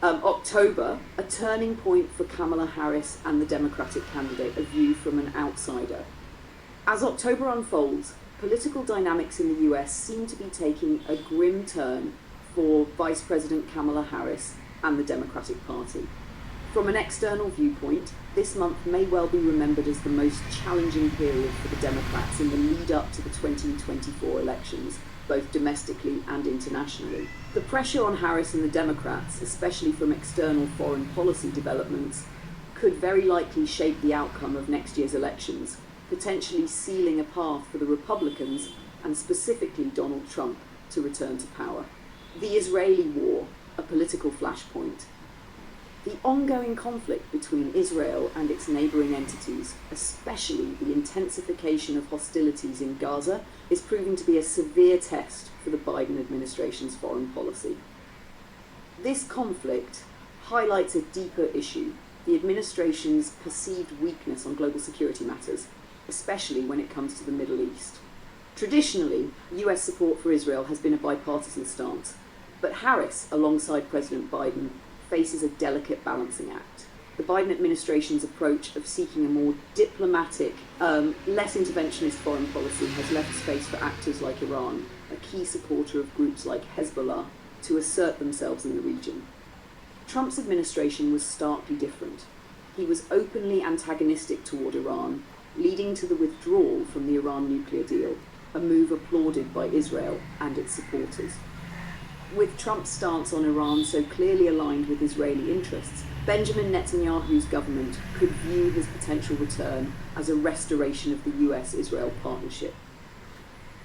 October, a turning point for Kamala Harris and the Democratic candidate, a view from an outsider. As October unfolds, political dynamics in the US seem to be taking a grim turn for Vice President Kamala Harris and the Democratic Party. From an external viewpoint, this month may well be remembered as the most challenging period for the Democrats in the lead up to the 2024 elections, both domestically and internationally. The pressure on Harris and the Democrats, especially from external foreign policy developments, could very likely shape the outcome of next year's elections, potentially sealing a path for the Republicans, and specifically Donald Trump, to return to power. The Israeli war, a political flashpoint. The ongoing conflict between Israel and its neighbouring entities, especially the intensification of hostilities in Gaza, is proving to be a severe test for the Biden administration's foreign policy. This conflict highlights a deeper issue, the administration's perceived weakness on global security matters, especially when it comes to the Middle East. Traditionally, US support for Israel has been a bipartisan stance, but Harris, alongside President Biden, faces a delicate balancing act. The Biden administration's approach of seeking a more diplomatic, less interventionist foreign policy has left space for actors like Iran, a key supporter of groups like Hezbollah, to assert themselves in the region. Trump's administration was starkly different. He was openly antagonistic toward Iran, leading to the withdrawal from the Iran nuclear deal, a move applauded by Israel and its supporters. With Trump's stance on Iran so clearly aligned with Israeli interests, Benjamin Netanyahu's government could view his potential return as a restoration of the US-Israel partnership.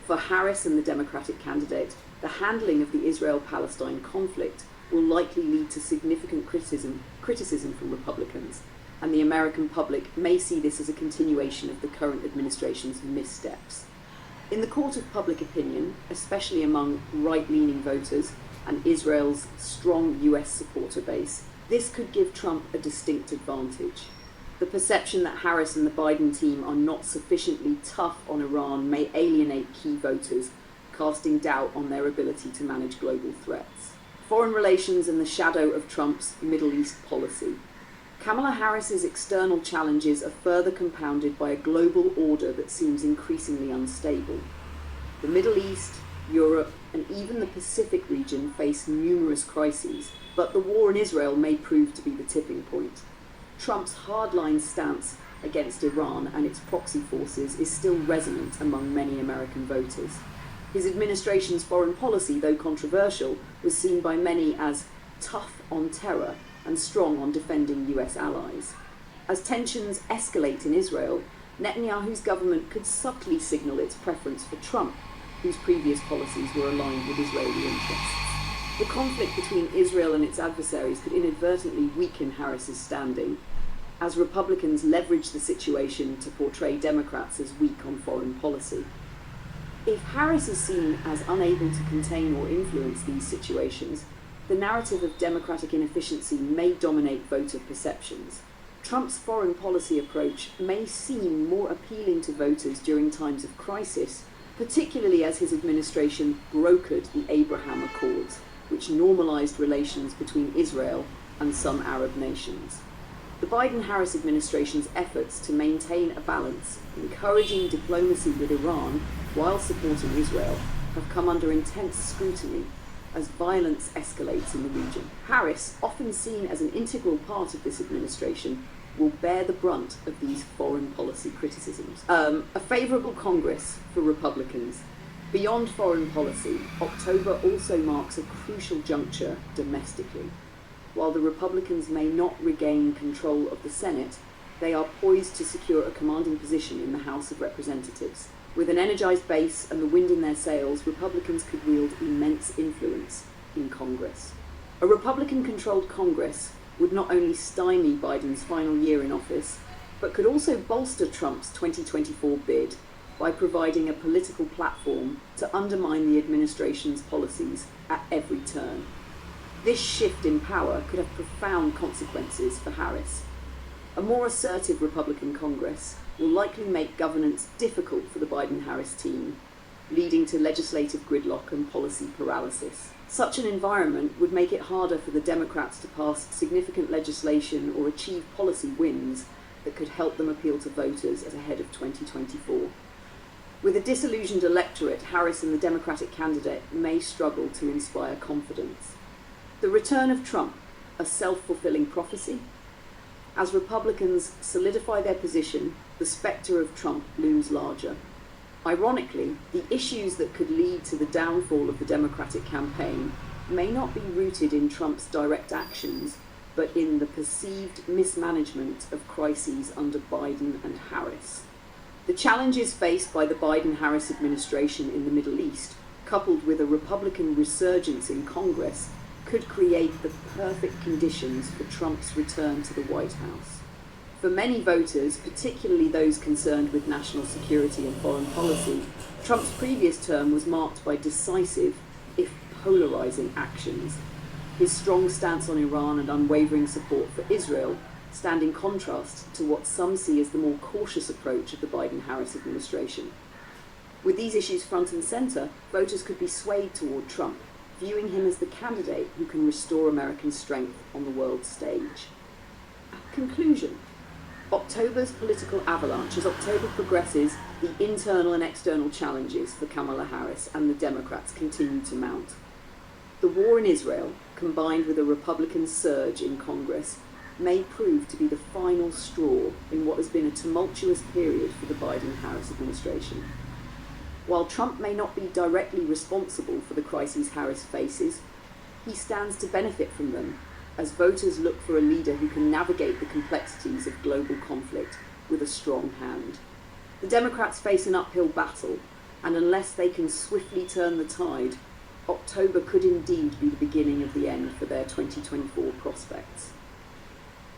For Harris and the Democratic candidate, the handling of the Israel-Palestine conflict will likely lead to significant criticism from Republicans, and the American public may see this as a continuation of the current administration's missteps. In the court of public opinion, especially among right-leaning voters and Israel's strong US supporter base, this could give Trump a distinct advantage. The perception that Harris and the Biden team are not sufficiently tough on Iran may alienate key voters, casting doubt on their ability to manage global threats. Foreign relations in the shadow of Trump's Middle East policy. Kamala Harris's external challenges are further compounded by a global order that seems increasingly unstable. The Middle East, Europe, and even the Pacific region face numerous crises, but the war in Israel may prove to be the tipping point. Trump's hardline stance against Iran and its proxy forces is still resonant among many American voters. His administration's foreign policy, though controversial, was seen by many as tough on terror and strong on defending US allies. As tensions escalate in Israel, Netanyahu's government could subtly signal its preference for Trump, whose previous policies were aligned with Israeli interests. The conflict between Israel and its adversaries could inadvertently weaken Harris's standing, as Republicans leverage the situation to portray Democrats as weak on foreign policy. If Harris is seen as unable to contain or influence these situations, the narrative of Democratic inefficiency may dominate voter perceptions. Trump's foreign policy approach may seem more appealing to voters during times of crisis, particularly as his administration brokered the Abraham Accords, which normalized relations between Israel and some Arab nations. The Biden-Harris administration's efforts to maintain a balance, encouraging diplomacy with Iran while supporting Israel, have come under intense scrutiny as violence escalates in the region. Harris, often seen as an integral part of this administration, will bear the brunt of these foreign policy criticisms. A favourable Congress for Republicans. Beyond foreign policy, October also marks a crucial juncture domestically. While the Republicans may not regain control of the Senate, they are poised to secure a commanding position in the House of Representatives. With an energized base and the wind in their sails, Republicans could wield immense influence in Congress. A Republican-controlled Congress would not only stymie Biden's final year in office, but could also bolster Trump's 2024 bid by providing a political platform to undermine the administration's policies at every turn. This shift in power could have profound consequences for Harris. A more assertive Republican Congress will likely make governance difficult for the Biden-Harris team, leading to legislative gridlock and policy paralysis. Such an environment would make it harder for the Democrats to pass significant legislation or achieve policy wins that could help them appeal to voters ahead of 2024. With a disillusioned electorate, Harris and the Democratic candidate may struggle to inspire confidence. The return of Trump, a self-fulfilling prophecy? As Republicans solidify their position, the spectre of Trump looms larger. Ironically, the issues that could lead to the downfall of the Democratic campaign may not be rooted in Trump's direct actions, but in the perceived mismanagement of crises under Biden and Harris. The challenges faced by the Biden-Harris administration in the Middle East, coupled with a Republican resurgence in Congress, could create the perfect conditions for Trump's return to the White House. For many voters, particularly those concerned with national security and foreign policy, Trump's previous term was marked by decisive, if polarizing, actions. His strong stance on Iran and unwavering support for Israel stand in contrast to what some see as the more cautious approach of the Biden-Harris administration. With these issues front and center, voters could be swayed toward Trump, viewing him as the candidate who can restore American strength on the world stage. Conclusion. October's political avalanche. As October progresses, the internal and external challenges for Kamala Harris and the Democrats continue to mount. The war in Israel, combined with a Republican surge in Congress, may prove to be the final straw in what has been a tumultuous period for the Biden-Harris administration. While Trump may not be directly responsible for the crises Harris faces, he stands to benefit from them as voters look for a leader who can navigate the complexities of global conflict with a strong hand. The Democrats face an uphill battle, and unless they can swiftly turn the tide, October could indeed be the beginning of the end for their 2024 prospects.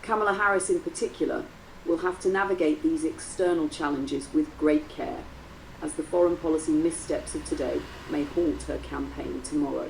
Kamala Harris in particular will have to navigate these external challenges with great care, as the foreign policy missteps of today may haunt her campaign tomorrow.